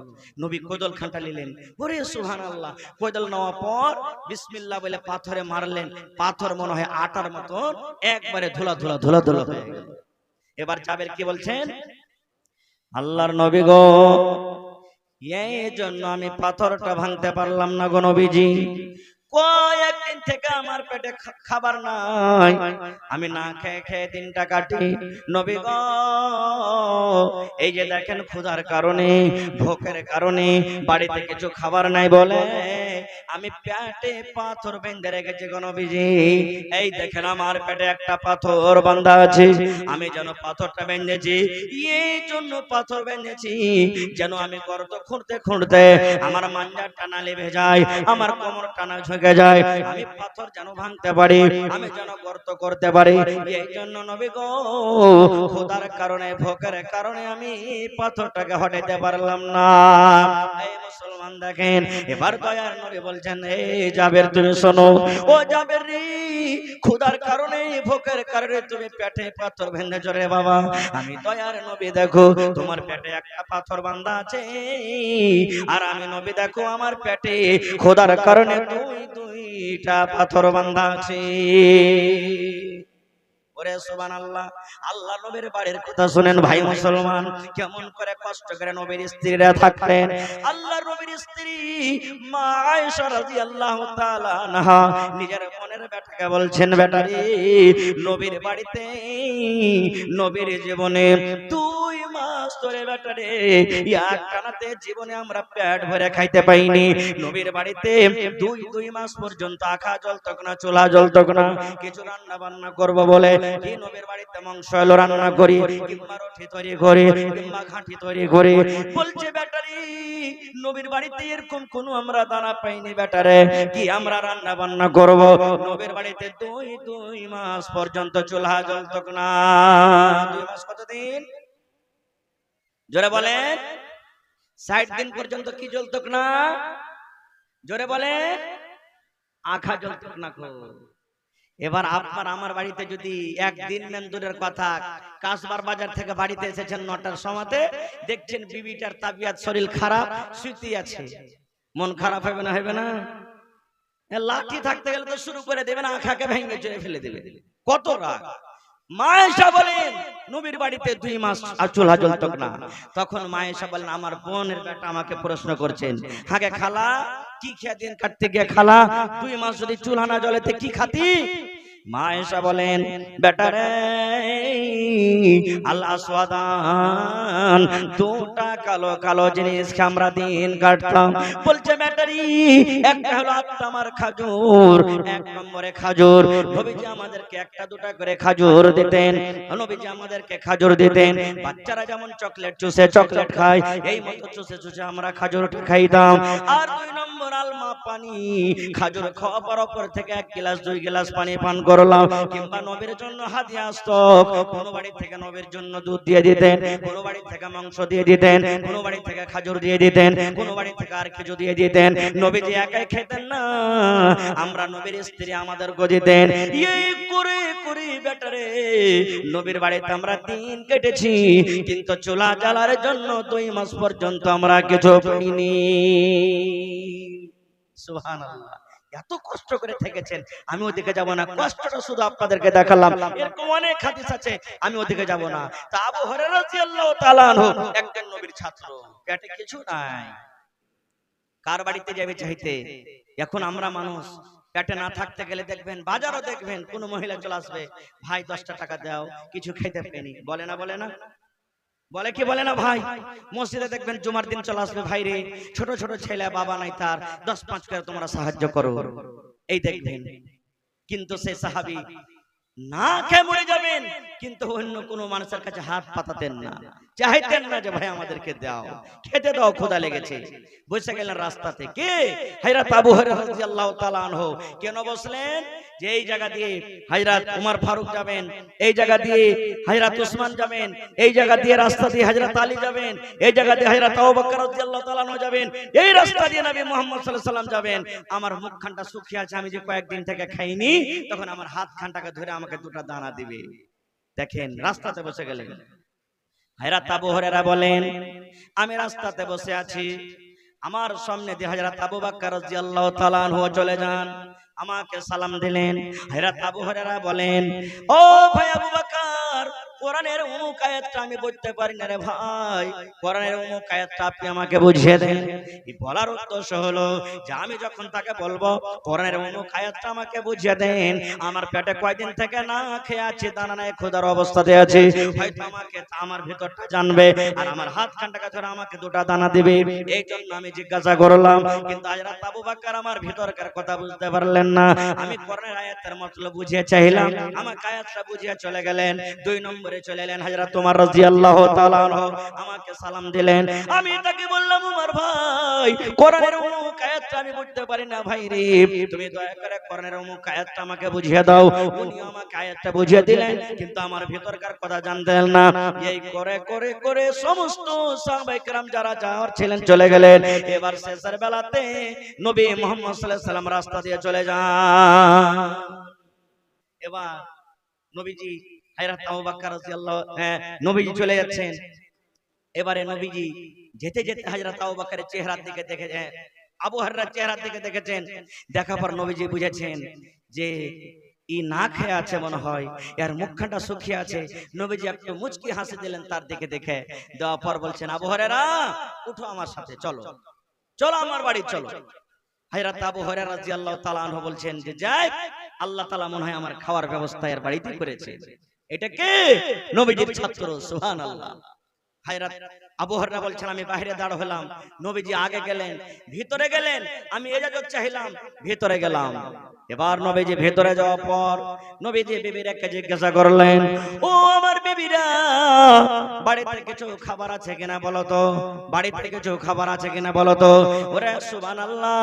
নবী কোদাল খাঁটা নিলেন, ওরে সুবহানাল্লাহ, কোদাল নেওয়ার পর বিসমিল্লাহ বলে পাথরে মারলেন, পাথর মনে হয় আটার মতন একবারে ধুলা ধুলা ধুলা ধুলা হয়ে গেল। এবার জাবের কি বলছেন, আল্লাহর নবী গো, এই জন্য আমি পাথরটা ভাঙতে পারলাম না গো নবীজি। কয়েকদিন থেকে আমার পেটে খাবার নাই, আমি না খেয়ে খেয়ে দিনটা কাটি। নবী গো, এই যে দেখেন ক্ষুধার কারণে, ভোকের কারণে বাড়িতে কিছু খাবার নাই বলে আমি পেটে পাথর বেঁধে রেখেছি গো নবীজি। এই দেখেন আমার পেটে একটা পাথর বাঁধা আছে, আমি যেন পাথরটা বেঁধেছি, এই জন্য পাথর বেঁধেছি যেন আমি গর্ত খুঁড়তে খুঁড়তে আমার মাঞ্জার টানা লেবে যায়, আমার কোমর টানা ঝুঁকে যায়, আমি পাথর যেন ভাঙতে পারি, আমি যেন গর্ত করতে পারি। এই জন্য নবী গো, ক্ষুধার কারণে, ভোকের কারণে আমি পাথরটাকে হটাইতে পারলাম না। এই মুসলমান দেখেন, এবার দয়ার নবী বলছেন, এই জাবের তুমি শোনো, ও জাবের রে, ক্ষুধার কারণে, ভোকের কারণে তুমি পেটে পাথর বেঁধেছ রে বাবা। আমি দয়ার নবী দেখো, তোমার পেটে একটা পাথর বাঁধা আছে, আর আমি নবী দেখো আমার পেটে ক্ষুধার কারণে দুইটা পাথর বাঁধা আছে। ওরে সুবহানাল্লাহ, আল্লাহ নবীর বাড়ির কথা শুনেন ভাই মুসলমান, কেমন করে কষ্ট করে নবীর স্ত্রীরা থাকতেন। আল্লাহ নবীর স্ত্রী মা আয়েশা রাদিয়াল্লাহু তাআলা আনহা নিজের মনের বেটাকে বলছেন, বেটা রে, নবীর বাড়িতে, নবীর জীবনে 2 মাস ধরে বেটা রে, এক টানাতে জীবনে আমরা পেট ভরে খাইতে পাইনি। নবীর বাড়িতে 2 মাস পর্যন্ত আখা জ্বলতক না, চুলা জ্বলতক না। কিছু রান্না বান্না করব বলে কি নবীর বাড়িতে মাংস এলো রান্না করি, কিংবা রুটি তৈরি করি, কিংবা ঘাঁটি তৈরি করি। বলছে বেটারি, নবীর বাড়িতে এরকম কোন আমরা দানা পাইনি বেটারে, কি আমরা রান্না বান্না করব। নবীর বাড়িতে 2 মাস পর্যন্ত চুলা জ্বলতক না। 2 মাস কতদিন? জোরে বলেন। 60 দিন পর্যন্ত কি জ্বলতক না? জোরে বলে, আখা জ্বলতক না। এবার আপনার আমার বাড়িতে যদি একদিন মেন দূরের কথা, কাসবার বাজার থেকে বাড়িতে এসেছেন 9টার সময়তে, দেখছেন বিবিটার তাবিয়াত শরীর খারাপ, শুতে আছে, মন খারাপ হবে না? হবে না? লাঠি থাকতে গেলে তো শুরু করে দেবেন, আখাকে ভেঙে চড়ে ফেলে দেবে। কত রাগ! মা আয়েশা বলেন, নবীর বাড়িতে 2 মাস আর চুলা জ্বলতক না। তখন মা আয়েশা বলেন, আমার বোনের বেটা আমাকে প্রশ্ন করছেন, হাগে খালা, কি খেয়ে দিন কাটতে গিয়ে খালা 2 মাস যদি চুলা না জ্বলেতে কি খাতি? মা আয়েশা বলেন, বেটারে, আল্লাহ সুবহান, 2টা কালো কালো জিনিস আমরা দিন কাটতাম। বলছে বেটারি, একটা হলো আত্মামার খাজুর, 1 নম্বরে খাজুর। নবীজি আমাদেরকে 1টা 2টা করে খাজুর দিতেন, নবীজি আমাদেরকে খাজুর দিতেন। বাচ্চারা যেমন চকলেট চুষে চকলেট খায়, এই মতো চুষে চুষে আমরা খাজুরটা খাইতাম। আর 2 নম্বর আলমা পানি, খাজুর খাওয়ার পর থেকে 1 গ্লাস 2 গ্লাস পানি পান করলাম। কিংবা নবীর জন্য হাদিয়া আসতো, কোন বাড়ি থেকে নবীর জন্য দুধ দিয়ে দিতেন, কোন বাড়ি থেকে মাংস দিয়ে দিতেন, কোন বাড়ি থেকে খাজুর দিয়ে দিতেন, কোন বাড়ি থেকে আর কিছু দিয়ে দিতেন। নবীজি একাই খেতেন না, আমরা নবীর স্ত্রী আমাদের দিতেন। এই করে করে বেটারে, নবীর বাড়িতে আমরা দিন কেটেছি, কিন্তু চুলা জ্বালার জন্য 2 মাস পর্যন্ত আমরা কিছু পাইনি। সুবহানাল্লাহ, এত কষ্ট করে থেকেছেন। আমি ওদিকে যাব না, কষ্টটা শুধু আপনাদেরকে দেখালাম। এরকম অনেক হাদিস আছে, আমি ওদিকে যাব না। তা আবু হুরায়রা রাদিয়াল্লাহু তাআলা আনহু একজন নবীর ছাত্র, পেটে কিছু নাই, কার বাড়িতে যাবে চাইতে? এখন আমরা মানুষ পেটে না থাকতে গেলে দেখবেন, বাজারও দেখবেন, কোন মহিলা চলে আসবে, ভাই 10টা টাকা দাও, কিছু খেতে পাইনি, বলে না? বলে না? বলে কি বলে না ভাই, মসজিদে দেখবেন জুমার দিন চলে আসবে ভাই রে, ছোট ছোট ছেলে বাবা নাই তার, 10-5 করে তোমরা সাহায্য করো, এই দেখবেন। কিন্তু সেই সাহাবী না খেয়ে মরে যাবেন, কিন্তু অন্য কোনো মানুষের কাছে হাত পাতাতেন না, চাইতেন না যে ভাই আমাদেরকে দাও, খেতে দাও, ক্ষুধা লেগেছে। বসে গেলেন রাস্তা থেকে। হযরত আবু হুরায়রা রাদিয়াল্লাহু তাআলা আনহু কেন বসলেন? যে এই জায়গা দিয়ে হযরত ওমর ফারুক যাবেন, এই জায়গা দিয়ে হযরত ওসমান যাবেন, এই জায়গা দিয়ে রাস্তা দিয়ে হযরত আলী যাবেন, এই জায়গা দিয়ে হযরত আবু বকর রাদিয়াল্লাহু তাআলা আনহু যাবেন, এই রাস্তা দিয়ে নবী মুহাম্মদ সাল্লাল্লাহু আলাইহি ওয়াসাল্লাম যাবেন। আমার মুখখানটা শুকিয়ে আছে, আমি যে কয়েকদিন থেকে খাইনি, তখন আমার হাত খানটাকে ধরে আমাকে দুটো দানা দিবে। দেখেন রাস্তাতে বসে গেলেন। হযরত আবু হুরায়রা বলেন, আমি রাস্তাতে বসে আছি, আমার সামনে দিয়ে হযরত আবু বকর রাদিয়াল্লাহু তাআলা আনহু চলে যান, আমাকে সালাম দিলেন। হযরত আবু হুরায়রা বলেন, ও ভাই আবু বকর, কোরআনের অমুক আয়াতটা আমি বুঝতে পারি না রে ভাই, কোরআনের অমুক আয়াতটা আপনি আমাকে বুঝিয়ে দেন। এই বলার উদ্দেশ্য হলো যে আমি যখন তাকে বলবো কোরআনের অমুক আয়াতটা আমাকে বুঝিয়ে দেন, আমার পেটে কয়দিন থেকে না খেয়ে আছি, দানা নাই, ক্ষুধার অবস্থাতে আছি, হয়তো আমাকে আমার ভিতরটা জানবে আর আমার হাত খানটাকে ধরে আমাকে দুটো দানা দিবে, এই জন্য আমি জিজ্ঞাসা করলাম। কিন্তু হযরত আবু বকর আমার ভিতরকার কথা বুঝতে পারলেন না। আমি কোরআনের আয়াতের মতলব বুঝিয়ে চাইলাম, আমাকে আয়াতটা বুঝিয়ে চলে গেলেন। 2 নম্বরে চলে এলেন হযরত ওমর রাদিয়াল্লাহু তাআলা আনহু, আমাকে সালাম দিলেন। আমি তাকে বললাম, ওমর ভাই, কোরআনের অমুক আয়াতটা আমি বুঝতে পারি না ভাই রে, তুমি দয়া করে কোরআনের অমুক আয়াতটা আমাকে বুঝিয়ে দাও। উনি আমাকে আয়াতটা বুঝিয়ে দিলেন, কিন্তু আমার ভিতরকার কথা জানতেন না। এই করে করে করে সমস্ত সাহাবায়ে কেরাম যারা যাওয়ার ছিলেন চলে গেলেন। এবার শেষের বেলাতে নবী মুহাম্মদ সাল্লাল্লাহু আলাইহি ওয়াসাল্লাম রাস্তা দিয়ে চলে যান। এবার নবীজি হযরত আবু বকর রাদিয়াল্লাহু নবীজি চলে যাচ্ছেন। এবারে নবীজি যেতে যেতে হযরত আবু বকরের চেহারার দিকে দেখেছেন, আবু হুরায়রার চেহারার দিকে দেখেছেন। দেখার পর নবীজি বুঝেছেন যে ই না খেয়ে আছে মনে হয়, এর মুখখানটা শুকিয়ে আছে। নবীজি একটু মুচকি হাসি দিলেন তার দিকে দেখে, দেওয়ার পর বলছেন, আবু হুরায়রা উঠো আমার সাথে, চলো চলো আমার বাড়ি চলো। হযরত আবু হুরায়রা রাদিয়াল্লাহু তাআলা আনহু বলছেন যে যাই, আল্লাহ তাআলা মনে হয় আমার খাওয়ার ব্যবস্থা এর বাড়িতেই করেছে। এটা কে? নবীজির ছাত্র, সুবহানাল্লাহ। হযরত আবু হুরায়রা বলছেন, আমি বাইরে দাঁড় হলাম, নবীজি আগে গেলেন, ভিতরে গেলেন, আমি ইজাজত চাইলাম, ভিতরে গেলাম। এবার নবীজি ভিতরে যাওয়ার পর নবীজি বিবিরাকে জিজ্ঞাসা করলেন, ও আমার বিবিরা, বাড়িতে কিছু খাবার আছে কিনা বলো তো, বাড়িতে কিছু খাবার আছে কিনা বলো তো। ওরে সুবহানাল্লাহ,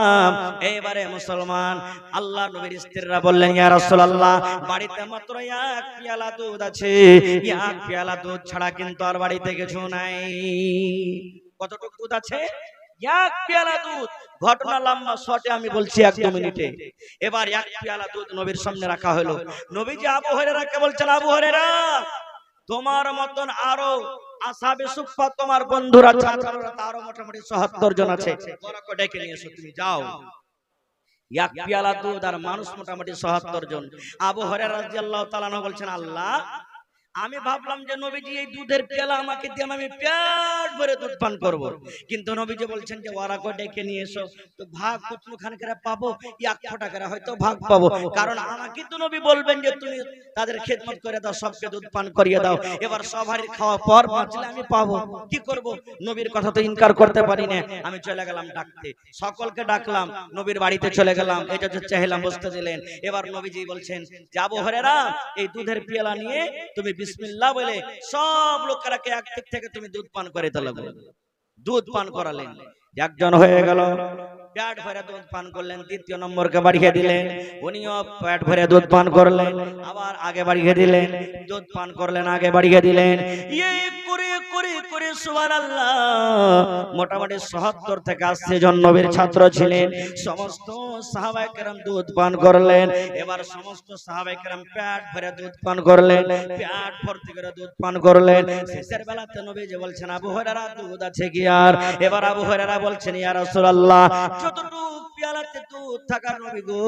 এবারে মুসলমান আল্লাহ নবীর স্ত্রীরা বললেন, ইয়া রাসূলুল্লাহ, বাড়িতে মাত্র এক পেয়ালা দুধ আছে, এক পেয়ালা দুধ ছাড়া কিন্তু আর বাড়িতে কিছু নাই। কতটুকু দুধ আছে? এক পেয়ালা দুধ। ঘটনা লম্বা, শর্টে আমি বলছি 1-2 মিনিটে। এবার এক পেয়ালা দুধ নবীর সামনে রাখা হলো। নবীজি আবু হুরায়রাকে বলছেন, আবু হুরায়রা, তোমার মতন আরো আসহাবে সুফফা, তোমার বন্ধুরা ছাত্ররা আরো মোটামুটি ৭০ জন আছে, ওরা কো ডেকে নিয়ে এসো, তুমি যাও। এক পেয়ালা দুধ আর মানুষ মোটামুটি ৭০ জন। আবু হুরায়রা রাদিয়াল্লাহু তাআলা আনহু বলছেন, আল্লাহ, আমি ভাবলাম যে নবীজি এই দুধের পেয়ালা আমাকে দিয়ে আমি পেট ভরে দুধ পান করব, কিন্তু নবীজি বলছেন যে ওরা কো ডেকে নিয়ে এসো, তো ভাগ কতখান করে পাবো? 1 ফোঁটা করে হয়তো ভাগ পাবো, কারণ আমাকে তো নবী বলবেন যে তুমি তাদের খেদমত করে দাও, সবকে দুধ পান করিয়ে দাও। এবার সবারই খাওয়া পর বাঁচলে আমি পাবো, কি করব? নবীর কথা তো ইনকার করতে পারি না। আমি চলে গেলাম ডাকতে, সকলকে ডাকলাম, নবীর বাড়িতে চলে গেলাম, এটা যে চাইলাম বসতে দিলেন। এবার নবীজি বলছেন, আবু হুরায়রা, এই দুধের পেয়ালা নিয়ে তুমি বিসমিল্লাহ বলে সব লোকেরাকে এক দিক থেকে তুমি দুধ পান করে তোলাবে। দুধ পান করালেন, একজন হয়ে গেল, পেট ভরে দুধ পান করলেন। দ্বিতীয় নম্বরকে বাড়িয়ে দিলেন, উনিও পেট ভরে দুধ পান করলেন, আবার আগে বাড়িয়ে দিলেন, দুধ পান করলেন, আগে বাড়িয়ে দিলেন। এই করে করে করে সুবহানাল্লাহ, মোটামুটি ৭০ থেকে ৮০ জন নবীর ছাত্র ছিলেন। সমস্ত সাহাবায়ে কেরাম দুধ পান করলেন। এবার সমস্ত সাহাবায়ে কেরাম পেট ভরে দুধ পান করলেন, পেট ভর্তি করে দুধ পান করলেন। শেষের বেলাতে নবীজি বলছেন, আবু হুরায়রা দুধ আছে কি আর? এবার আবু হুরায়রা বলছেন, ইয়া রাসূলুল্লাহ, যতটুকু পেয়ালাতে দুধ থাকার নবী গো,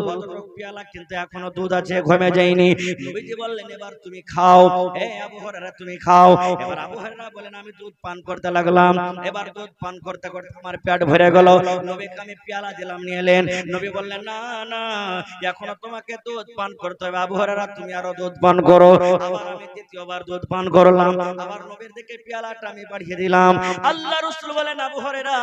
কতটুক পেয়ালা কিন্তু এখনো দুধ আছে, ঘমে যায়নি। নবীজি বললেন এবার তুমি খাও, এ আবু হুরায়রা তুমি খাও। এবার আবু হুরায়রা বলেন আমি দুধ পান করতে লাগলাম। এবার দুধ পান করতে করতে আমার পেট ভরে গেল। নবীকে আমি পেয়ালা দিলাম, নিয়ে এলেন। নবী বললেন না না, এখনো তোমাকে দুধ পান করতে হবে, আবু হুরায়রা তুমি আরো দুধ পান করো। আবার আমি দ্বিতীয়বার দুধ পান করলাম। আবার নবীর দিকে পেয়ালাটা আমি বাড়িয়ে দিলাম। আল্লাহ রাসূল বলেন আবু হুরায়রা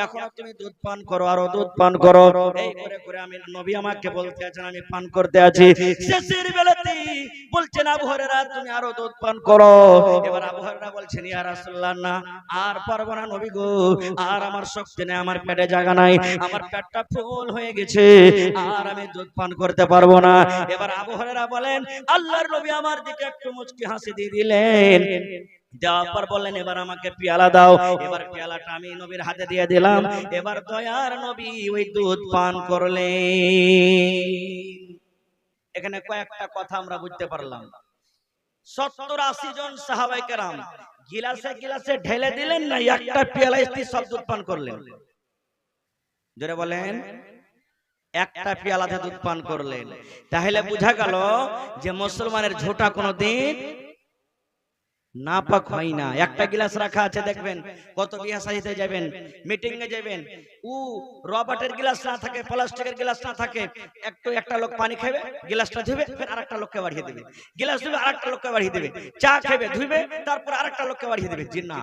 এখনো তুমি দুধ পান করো, আরো দুধ পান করো। এই করে করে আমি নবী আমাকে বলতে আছেন আমি পান করতে আছি। শেষের বেলাতে বলছেন আবু হুরায়রা তুমি আরো দুধ পান করো। এবার আবু হুরায়রা বলছেন ইয়া রাসূলুল্লাহ না, আর পারবো না নবী গো, আর আমার শক্তি নেই, আমার পেটে জায়গা নাই, আমার পেটটা ফুল হয়ে গেছে, আর আমি দুধ পান করতে পারবো না। এবার আবু হুরায়রা বলেন আল্লাহর নবী আমার দিকে একটু মুচকি হাসি দিয়ে দিলেন। দেওয়ার পর বললেন এবার আমাকে পেয়ালা দাও। এবার পেয়ালাটা আমি নবীর হাতে দিয়ে দিলাম। এবার দয়ার নবী ওই দুধ পান করলেন। এখানে কয়েকটা কথা আমরা বুঝতে পারলাম। 70-80 জন সাহাবায়ে কেরাম গিলাসে গিলাসে ঢেলে দিলেন না একটা পেয়ালায় সব দুধ পান করলেন? জোরে বলেন। একটা পেয়ালাতে দুধ পান করলেন। তাহলে বোঝা গেল যে মুসলমানের ঝোঁটা কোনোদিন নাপাক হয় না। একটা গ্লাস রাখা আছে, দেখবেন কত বিয়া শাদীতে যাবেন, মিটিং এ যাবেন, ও রবারের গ্লাস না থাকে, প্লাস্টিকের গ্লাস না থাকে, একটা লোক পানি খাবে, গ্লাসটা ধুবে, ফের আরেকটা লোককে বাড়িয়ে দেবে, গ্লাস ধুবে আরেকটা লোককে বাড়িয়ে দেবে, চা খাবে ধুবে, তারপর আরেকটা লোককে বাড়িয়ে দেবে। জি না,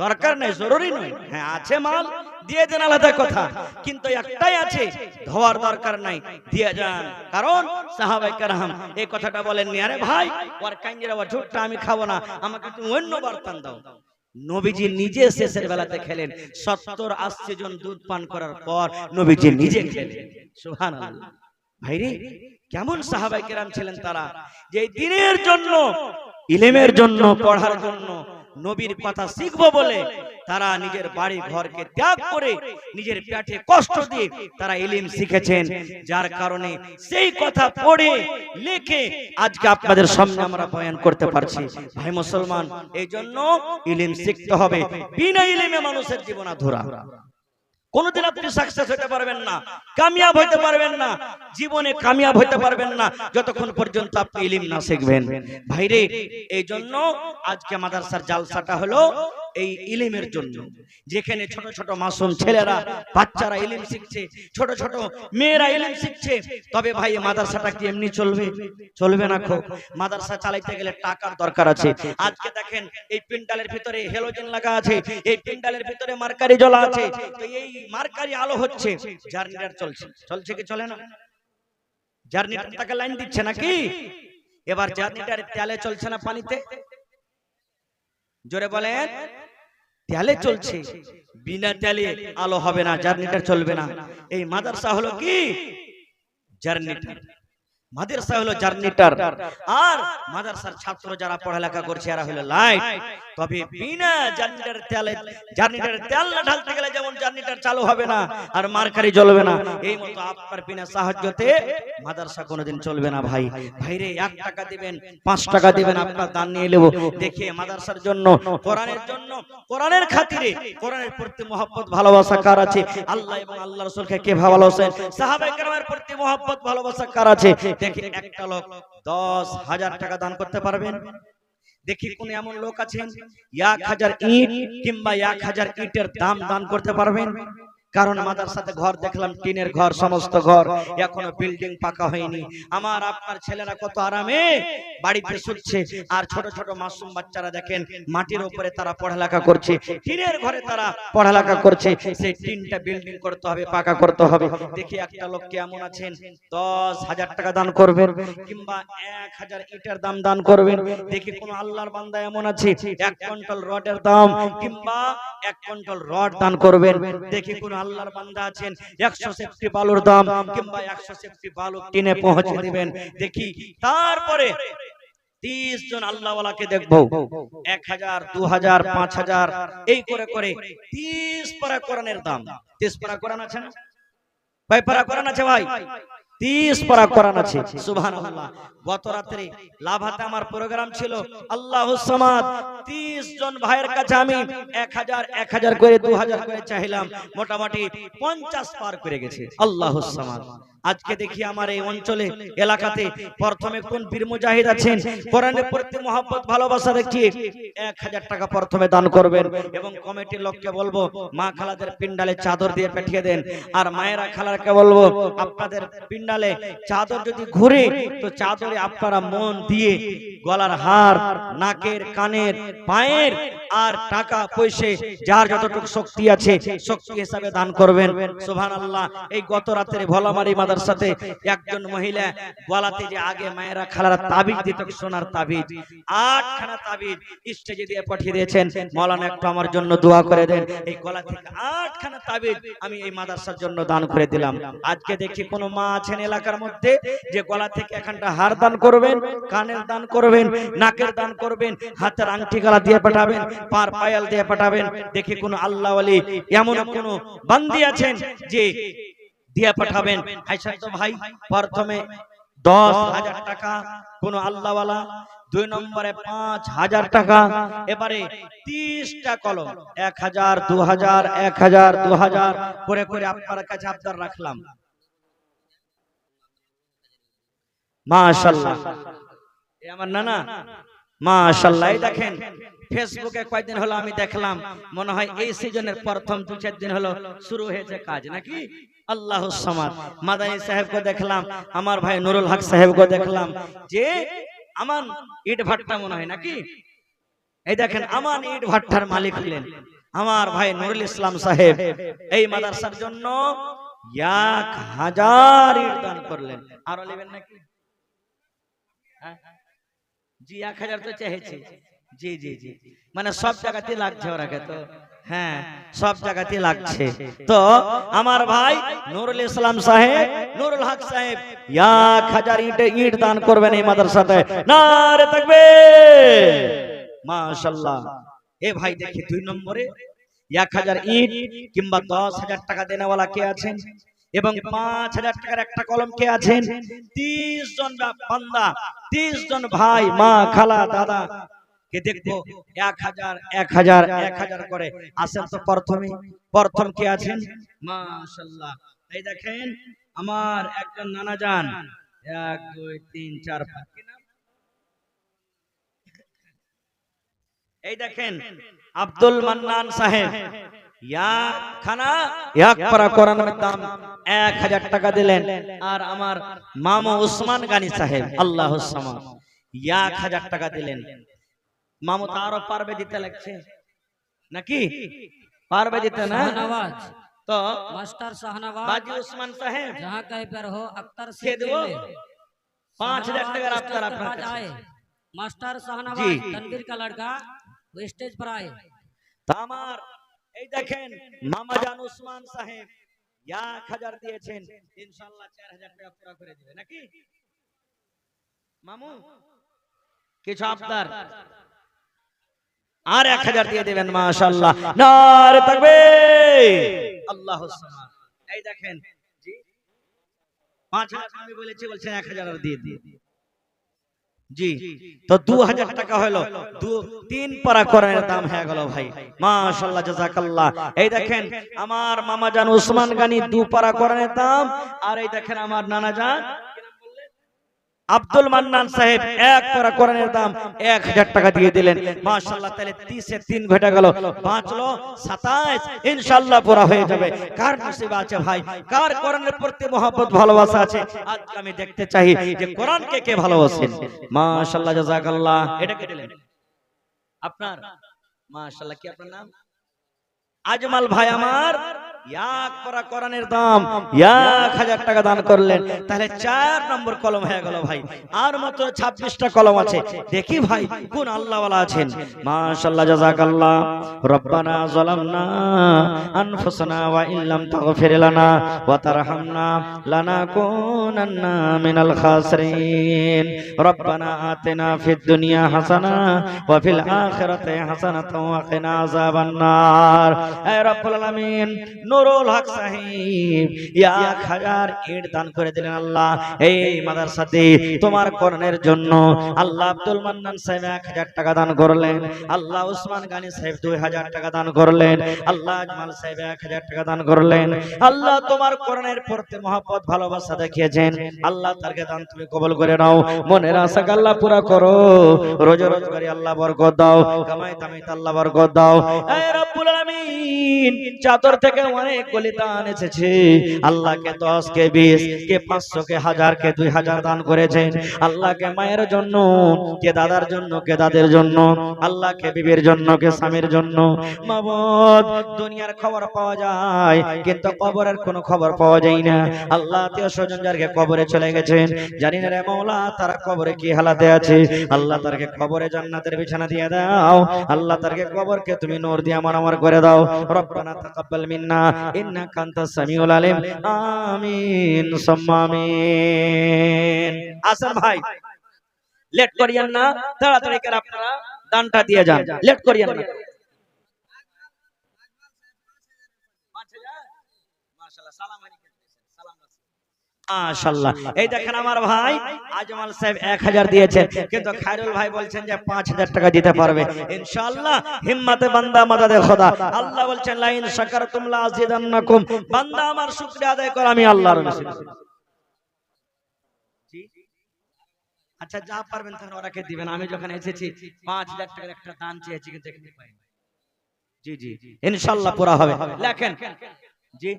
দরকার নেই, জরুরি নয়। হ্যাঁ আছে মাল দিয়ে দেন, আলাদা কথা, কিন্তু একটাই আছে ধোয়ার দরকার নাই, দিয়ে যান। কারণ সাহাবায়ে কেরাম এই কথাটা বলেননি আরে ভাই ওর কাঞ্জিরা ওর ঝুটটা আমি খাবো না, আমাকে তুমি অন্য বর্তন দাও। নবীজি নিজে শেষের বেলাতে খেলেন। 70-80 জন দুধ পান করার পর নবীজি নিজে খেলেন। সুবহানাল্লাহ। ভাইরে কেমন সাহাবায়ে কেরাম ছিলেন তারা, যে দিনের জন্য, ইলমের জন্য, পড়ার জন্য, নবীর কথা শিখবো বলে তারা নিজের বাড়ি ঘরকে ত্যাগ করে নিজের পেটে কষ্ট দিয়ে তারা ইলম শিখেছেন। যার কারণে সেই কথা পড়ে লিখে আজকে আপনাদের সামনে আমরা বয়ান করতে পারছি। ভাই মুসলমান, এই জন্য ইলম শিখতে হবে। বিনা ইলমে মানুষের জীবন আধুরা। কোনদিন আপনি সাকসেস হতে পারবেন না, কামিয়াব হতে পারবেন না, জীবনে কামিয়াব হতে পারবেন না যতক্ষণ পর্যন্ত আপনি ইলম না শিখবেন। ভাইরে এই জন্য আজকে মাদ্রাসার জালসাটা হলো এই ইলমের জন্য, যেখানে ছোট ছোট মাসুম ছেলেরা, বাচ্চারা ইলম শিখছে, ছোট ছোট মেয়েরা ইলম শিখছে। তবে ভাই মাদ্রাসাটা কি এমনি চলবে? চলবে না। মাদ্রাসা চালাইতে গেলে টাকার দরকার আছে। আজকে দেখেন এই পিন্ডালের ভিতরে হেলোজেন লাগা আছে, এই পিন্ডালের ভিতরে মার্কারি জ্বলা আছে, তো এই মার্কারি আলো হচ্ছে, জার্নিটার চলছে, চলছে কি চলে না? জার্নিটার তাকে লাইন দিচ্ছে নাকি? এবার জার্নিটার তেলে চলছে না পানিতে? জোরে বলেন। তেলে চলছে, বিনা তেলে আলো হবে না, জার্নিটার চলবে না। এই মাদ্রাসা হলো কি জার্নিটার, মাদ্রাসা হলো জার্নিটার, আর মাদ্রাসার ছাত্র যারা পড়ালেখা করছে এরা হলো লাইট। তবে বিনা জার্নিটার তেলে, জার্নিটার তেল না ঢালতে গেলে যেমন জার্নিটার চালু হবে না আর মার্কারি জ্বলবে না, এই মতো আপনার বিনা সাহায্যতে মাদ্রাসা কোনোদিন চলবে না। ভাই ভাইরে 1 টাকা দিবেন, 5 টাকা দিবেন, আপনার দান নিয়ে নেব। দেখে মাদ্রাসার জন্য, কোরআনের জন্য, কোরআনের খাতিরে, কোরআনের প্রতি মহব্বত ভালোবাসা কার আছে? আল্লাহ এবং আল্লাহর রাসূলকে কে ভালোবাসেন? সাহাবায়ে কেরামের প্রতি মহব্বত ভালোবাসা কার আছে? দেখি একটা লোক 10,000 টাকা দান করতে পারবেন? দেখি কোন এমন লোক আছেন 1000 ইট কিংবা 1000 ইটের দাম দান করতে পারবেন? কারণ মাদ্রাসাতে ঘর দেখলাম টিনের ঘর, সমস্ত ঘর, এখনো বিল্ডিং পাকা হয়নি। আমার আপনার ছেলেরা কত আরামে বাড়িতে শুচ্ছে, আর ছোট ছোট মাসুম বাচ্চারা দেখেন মাটির উপরে তারা পড়ালেখা করছে, টিনের ঘরে তারা পড়ালেখা করছে। সেই টিনটা বিল্ডিং করতে হবে, পাকা করতে হবে। দেখি একটা লোক কেমন আছেন 10,000 টাকা দান করবেন কিংবা 1000 ইটের দাম দান করবেন। দেখি কোন আল্লাহর বান্দা এমন আছে 1 কুইন্টাল রডের দাম কিংবা 1 কুইন্টাল রড দান করবেন। দেখি কোন আল্লাহর বান্দা আছেন 100 সেফটি বালুর দাম কিংবা 100 সেফটি বালু টিনে পৌঁছে দিবেন। দেখি তারপরে 30 জন আল্লাহওয়ালাকে দেখবো 1000, 2000, 5000 এই করে করে 30 পারা কোরআনের দাম। 30 পারা কোরআন আছে না ভাই? পারা কোরআন আছে ভাই? 30 পারা কোরআন আছে। সুবহানাল্লাহ। গত রাতে লাভাতে আমার প্রোগ্রাম ছিল, আল্লাহুস সামাদ। 30 জন ভাইয়ের কাছে আমি 1000 করে 2000 করে চাইলাম, মোটামুটি 50 পার করে গেছে। আল্লাহুস সামাদ। আজকে দেখি আমার এই অঞ্চলে এলাকাতে প্রথমে কোন বীর মুজাহিদ আছেন, কোরআনের প্রতি মহব্বত ভালোবাসা দেখিয়ে 1000 টাকা প্রথমে দান করবেন, এবং কমিটির লোককে বলবো মা খালাদের পিন্ডালে চাদর দিয়ে পাঠিয়ে দেন। আর মায়েরা খালারকে বলবো আপনাদের পিন্ডালে চাদর যদি ঘুরে তো চাদরে আপনারা মন দিয়ে গলার হার, নাকের, কানের, পায়ের আর টাকা পয়সা যার যতটুকু শক্তি আছে শক্তি হিসাবে দান করবেন। সুবহানাল্লাহ। এই গত রাতের ভোলামারি মাদ্রাসাতে একজন মহিলা গলাতে যে আগে মায়েরা খালারা তাবিজ দিত, সোনার তাবিজ, 8 খানা তাবিজ স্টেজে দিয়ে পাঠিয়ে দিয়েছেন। মাওলানা একটু আমার জন্য দোয়া করে দেন। এই গলা থেকে 8 খানা তাবিজ আমি এই মাদ্রাসার জন্য দান করে দিলাম। আজকে দেখি কোন মা আছেন এলাকার মধ্যে যে গলা থেকে এখানটা হার দান করবেন, কানের দান করবেন, নাকের দান করবেন, হাতের আংটি গলা দিয়ে পাঠাবেন, পার পায়াল দিয়ে পাঠাবেন। দেখি কোন আল্লাহ ওয়ালি এমন কোন বান্দি আছেন যে দিয়ে পাঠাবেন। আচ্ছা তো ভাই, প্রথমে 10,000 টাকা কোন আল্লাহওয়ালা, 2 নম্বরে 5,000 টাকা, এবারে 30টা কলম 1000 2000 1000 2000 করে করে আপনার কাছে আবদার রাখলাম। মাশাআল্লাহ। এ আমার নানা, মাশাআল্লাহ। এই দেখেন ফেসবুকে কয়েকদিন হলো আমি দেখলাম, মনে হয় এই সিজনের প্রথম 2-4 দিন হলো শুরু হয়েছে কাজ নাকি। আল্লাহুস সামাদ। মাদানী সাহেবকে দেখলাম, আমার ভাই নুরুল হক সাহেবকে দেখলাম, যে আমান ইট ভাট্টা মনে হয় নাকি। এই দেখেন আমান ইট ভাট্টার মালিক হলেন আমার ভাই নুরুল ইসলাম সাহেব। এই মাদ্রাসার জন্য 1000 ইট দান করলেন। আরো নেবেন নাকি? জি 1000 তো চেয়েছি। জি জি জি, মানে সব জায়গাতে লাগছে ওরাকে তো। হ্যাঁ, সব জায়গাতে লাগছে। তো আমার ভাই নুরুল ইসলাম সাহেব, নুরুল হক সাহেব 1000 ইট দান করবেন এই মাদ্রাসাতে। নারে তাকবীর, মাশাআল্লাহ। এ ভাই দেখি 2 নম্বরে 1000 ইট কিংবা 10,000 টাকা দেনেওয়ালা কে আছেন, এবং 5,000 টাকার একটা কলম কে আছেন? 30 জন বান্দা, 30 জন ভাই, মা, খালা, দাদা কে দেখবো 1000 1000 1000 করে আসেন। তো প্রথম কে আছেন? মাশাআল্লাহ। এই দেখেন আমার একজন নানা জান, 1 2 3 4 5 কি নাম? এই দেখেন আব্দুল মান্নান সাহেব, এক পারা কোরআনের দাম 1000 টাকা দিলেন। আর আমার মামু উসমান গানি সাহেব, আল্লাহুস সামাদ, 1000 টাকা দিলেন। মামু তো আরো পারবে দিতে লাগছে নাকি? পারবে দিতে না? तो मास्टर शाहनवाज बाजी उस्मान साहेब जहाँ कहीं पर हो अख्तर से के दो 5000 टका आपका आए। मास्टर शाहनवाज तनवीर का लड़का वो स्टेज पर आए। আমার এই দেখেন মামা জান উসমান সাহেব 1000 দিয়েছেন, ইনশাআল্লাহ 4000 টাকা পুরো করে দিবে নাকি মামু? কিছু আপনার আর 1000 দিয়ে দিবেন মাশাআল্লাহ। নারে তাকবীর, আল্লাহুস সামাদ। এই দেখেন জি 5000 আমি বলেছি, বলছেন 1000 আর দিয়ে দিয়ে জি, তো 2000 টাকা হলো 3 পারা কোরআনের দাম হয়ে গেল ভাই, মাশাআল্লাহ জাযাকাল্লাহ। এই দেখেন আমার মামা জান উসমান গানি 2 পারা কোরআনের দাম, আর এই দেখেন আমার নানা জান আব্দুল মান্নান সাহেব 1 পারা কোরআনের দাম 1000 টাকা দিয়ে দিলেন মাশাআল্লাহ। তাহলে 30 এ 3 ঘটা গেল, বাঁচলো 27, ইনশাআল্লাহ পুরা হয়ে যাবে। কার নসিব আছে ভাই, কার কোরআনের প্রতি মহব্বত ভালোবাসা আছে? আজ আমি দেখতে চাই যে কোরআনকে কে ভালোবাসেন। মাশাআল্লাহ জাযাকাল্লাহ। এটা কে দিলেন আপনার? মাশাআল্লাহ। কি আপনার নাম? আজমাল ভাই আমার 1 পারা কোরআনের দাম 1000 টাকা দান করলেন। তাহলে 4 নম্বর কলম হয়ে গেল ভাই, আর মাত্র 26টা কলম আছে। দেখি ভাই কোন আল্লাহ ওয়ালা আছেন। মাশাআল্লাহ জাযাকাল্লাহ। রব্বানা যালামনা আনফুসানা ওয়া ইল্লাম তাগফির লানা ওয়া তারহামনা লানাকুনান্না মিনাল খাসিরিন। রব্বানা আতিনা ফিদ দুনিয়া হাসানা ওয়া ফিল আখিরাতি হাসানাতাও ওয়া কিনা আযাবান নার। হে রব্বুল আলামিন, নুরুল হক সাহেব 1000 ইট দান করে দিলেন আল্লাহ এই মাদ্রাসাতে তোমার কোরআনের জন্য। আল্লাহ আব্দুল মান্নান সাহেব 1000 টাকা দান করলেন, আল্লাহ উসমান গানি সাহেব 2000 টাকা দান করলেন, আল্লাহ আজমাল সাহেব 1000 টাকা দান করলেন। আল্লাহ তোমার কোরআনের প্রতি মহব্বত ভালোবাসা দেখিয়েছেন, আল্লাহ তারকে দান তুমি কবুল করে নাও, মনের আশা আল্লাহ পুরা করো, রোজা রোজগারি আল্লাহ বরকত দাও, কামাই তামাই আল্লাহ বরকত দাও। এ রব্বুল আলামিন চাদর থেকে অনেক গলিদান এসেছে, আল্লাহকে 10 কে 20 কে 500 কে 1000 কে 2000 দান করেছেন। আল্লাহকে মায়ের জন্য, কে দাদার জন্য, কে দাদের জন্য, আল্লাহকে বিবির জন্য, কে স্বামীর জন্য। মাবুদ দুনিয়ার খবর পাওয়া যায় কিন্তু কবরের কোনো খবর পাওয়া যায় না। আল্লাহ আত্মীয় স্বজন যারকে কবরে চলে গেছেন জানি না রে মাওলা তারা কবরে কি হালাতে আছে, আল্লাহ তারকে কবরে জান্নাতের বিছানা দিয়ে দাও, আল্লাহ তারকে কবরকে তুমি নূর দিয়ে আমার করে দাও। রব্বানা তাকাব্বাল মিন্না ইন্নাকা আনতাস সামিউল আলিম। আমিন সুম্মা আমিন। আসেন ভাই, লেট করিয়েন না, তাড়াতাড়ি করে আপনারা দানটা দিয়ে যান, লেট করিয়েন না। মাশাআল্লাহ। এই দেখেন আমার ভাই আজমাল সাহেব 1000 দিয়েছেন, কিন্তু খায়রুল ভাই বলছেন যে 5000 টাকা দিতে পারবে ইনশাআল্লাহ। হিম্মতে বান্দা মাদাদে খোদা। আল্লাহ বলছেন লা ইন শাকারতুম লা আযিদান্নাকুম, বান্দা আমার শুকরিয়া আদায় করো আমি আল্লাহর রাসূল। আচ্ছা যা পারবেন তখন ওরাকে দিবেন। আমি যখন এসেছি 5000 টাকার একটা দান চেয়েছি কিন্তু দেখতে পাইনি। জি জি ইনশাআল্লাহ পুরা হবে। লেখেন জি।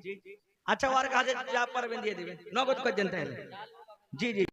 আচ্ছা ওর কাছে যা পারবেন দিয়ে দিবেন, নগদ করে দেন তাহলে। জি জি।